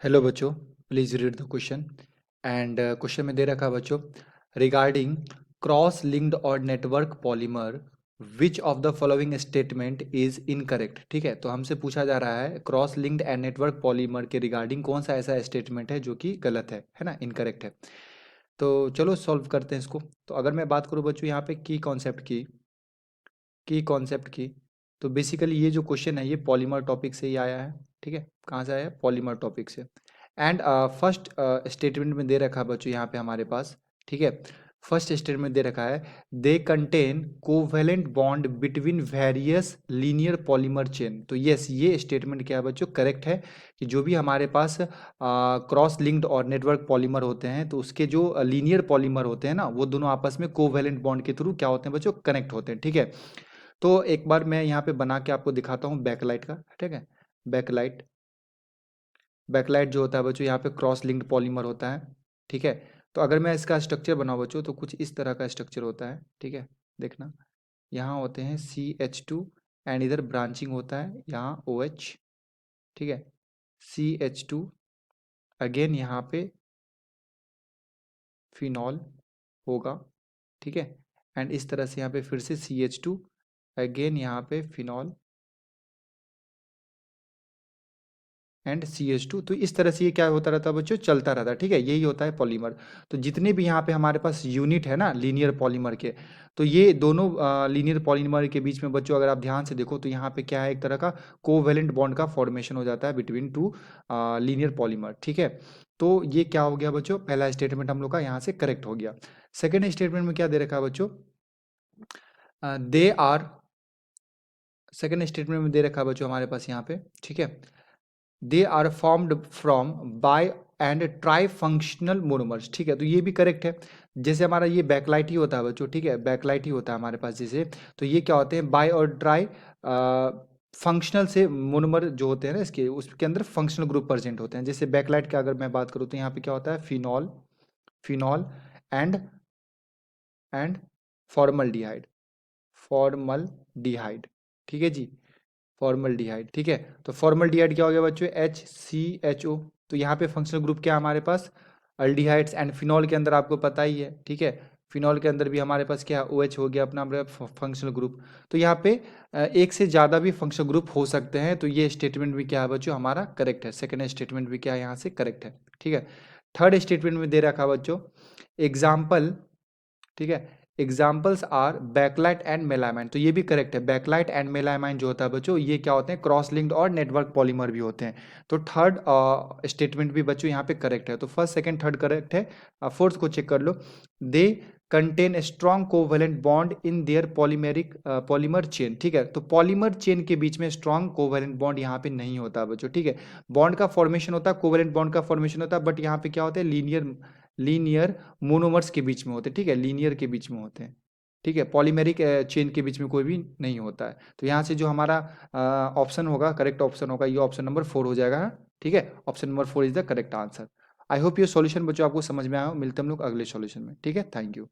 Hello बच्चों, please read the question. And question में दे रखा है बच्चों, रिगार्डिंग क्रॉस लिंक्ड और network polymer which of the following statement is incorrect. ठीक है, तो हमसे पूछा जा रहा है cross linked and network polymer के रिगार्डिंग कौन सा ऐसा स्टेटमेंट है जो कि गलत है ना, इनकरेक्ट है। तो चलो सॉल्व करते हैं इसको। तो अगर मैं बात करूँ बच्चों यहाँ पे की कॉन्सेप्ट की, तो बेसिकली ये जो क्वेश्चन है ये पॉलीमर टॉपिक से ही आया है। ठीक है, कहाँ से आया है? पॉलीमर टॉपिक से। एंड फर्स्ट स्टेटमेंट में दे रखा है बच्चों यहाँ पे हमारे पास। ठीक है, फर्स्ट स्टेटमेंट दे रखा है they contain covalent bond between various linear polymer chain. तो यस, ये स्टेटमेंट क्या है बच्चों? करेक्ट है कि जो भी हमारे पास क्रॉस लिंक्ड और नेटवर्क पॉलीमर होते हैं तो उसके जो लीनियर पॉलीमर होते हैं ना, वो दोनों आपस में कोवेलेंट बॉन्ड के थ्रू क्या होते हैं बच्चों? कनेक्ट होते हैं। ठीक है, तो एक बार मैं यहाँ पे बना के आपको दिखाता हूँ बैकलाइट का। ठीक है, बैकलाइट बैकलाइट जो होता है बच्चों यहाँ पे क्रॉस लिंक्ड पॉलीमर होता है। ठीक है, तो अगर मैं इसका स्ट्रक्चर बनाऊँ बच्चों तो कुछ इस तरह का स्ट्रक्चर होता है। ठीक है, देखना, यहाँ होते हैं CH2 एंड इधर ब्रांचिंग होता है यहाँ OH। ठीक है, CH2 अगेन यहाँ पे फिनॉल होगा। ठीक है, एंड इस तरह से यहाँ पे फिर से CH2 अगेन यहाँ पे फिनॉल एंड CH2। तो इस तरह से ये क्या होता रहता है बच्चों? चलता रहता है। ठीक है, यही होता है पॉलीमर। तो जितने भी यहाँ पे हमारे पास यूनिट है ना लीनियर पॉलीमर के, तो ये दोनों लीनियर पॉलीमर के बीच में बच्चों अगर आप ध्यान से देखो तो यहाँ पे क्या है, एक तरह का कोवेलेंट बॉन्ड का फॉर्मेशन हो जाता है बिटवीन टू लीनियर पॉलीमर। ठीक है, तो ये क्या हो गया बच्चों? पहला स्टेटमेंट हम लोग का यहाँ से करेक्ट हो गया। सेकेंड स्टेटमेंट में क्या दे रखा है बच्चों? दे आर सेकेंड स्टेटमेंट में दे रखा है बच्चों हमारे पास यहाँ पे। ठीक है, they are formed from bi and tri functional monomers. ठीक है, तो ये भी करेक्ट है। जैसे हमारा ये बैकलाइट ही होता है बच्चों। ठीक है, बैकलाइट ही होता है हमारे पास जैसे, तो ये क्या होते हैं? बाय और ट्राई फंक्शनल से मोनोमर जो होते हैं ना इसके, उसके अंदर फंक्शनल ग्रुप प्रेजेंट होते हैं। जैसे बैकलाइट का अगर मैं बात करूँ तो यहाँ पे क्या होता है? Phenol phenol and and formaldehyde formaldehyde. ठीक है जी, फॉर्मल्डिहाइड। ठीक है, तो फॉर्मल्डिहाइड क्या हो गया बच्चों? HCHO। तो यहाँ पे फंक्शनल ग्रुप क्या है हमारे पास? अल्डिहाइड्स। एंड फिनॉल के अंदर आपको पता ही है। ठीक है, फिनॉल के अंदर भी हमारे पास क्या है? OH हो गया अपना फंक्शनल ग्रुप। तो यहाँ पे एक से ज़्यादा भी फंक्शनल ग्रुप हो सकते हैं। तो ये स्टेटमेंट भी क्या है बच्चों? हमारा करेक्ट है। सेकेंड स्टेटमेंट भी क्या है यहाँ से? करेक्ट है। ठीक है, थर्ड स्टेटमेंट में दे रखा बच्चों एग्जाम्पल। ठीक है, examples are bakelite and melamine. तो ये भी करेक्ट है। बैकलाइट एंड मेलामाइन जो होता है बच्चों, ये क्या होते हैं? क्रॉस लिंक्ड और नेटवर्क पॉलीमर भी होते हैं। तो थर्ड स्टेटमेंट भी बच्चों यहाँ पे करेक्ट है। तो फर्स्ट सेकंड थर्ड करेक्ट है। फोर्थ को चेक कर लो, they contain strong covalent bond in their polymeric polymer chain. ठीक है, तो पॉलीमर चेन के बीच में स्ट्रॉन्ग कोवेलेंट बॉन्ड यहाँ पे नहीं होता बच्चों। ठीक है, बॉन्ड का फॉर्मेशन होता है, कोवेलेंट बॉन्ड का फॉर्मेशन होता है, बट यहाँ पे क्या होता है? लीनियर लीनियर मोनोमर्स के बीच में होते हैं। ठीक है, लीनियर के बीच में होते हैं। ठीक है, पॉलीमेरिक चेन के बीच में कोई भी नहीं होता है। तो यहाँ से जो हमारा ऑप्शन होगा, करेक्ट ऑप्शन होगा, ये ऑप्शन नंबर 4 हो जाएगा। ठीक है, option number 4 is the correct answer. I hope ये सॉल्यूशन बच्चों आपको समझ में आया हो। मिलते हैं हम लोग अगले सॉल्यूशन में। ठीक है, थैंक यू।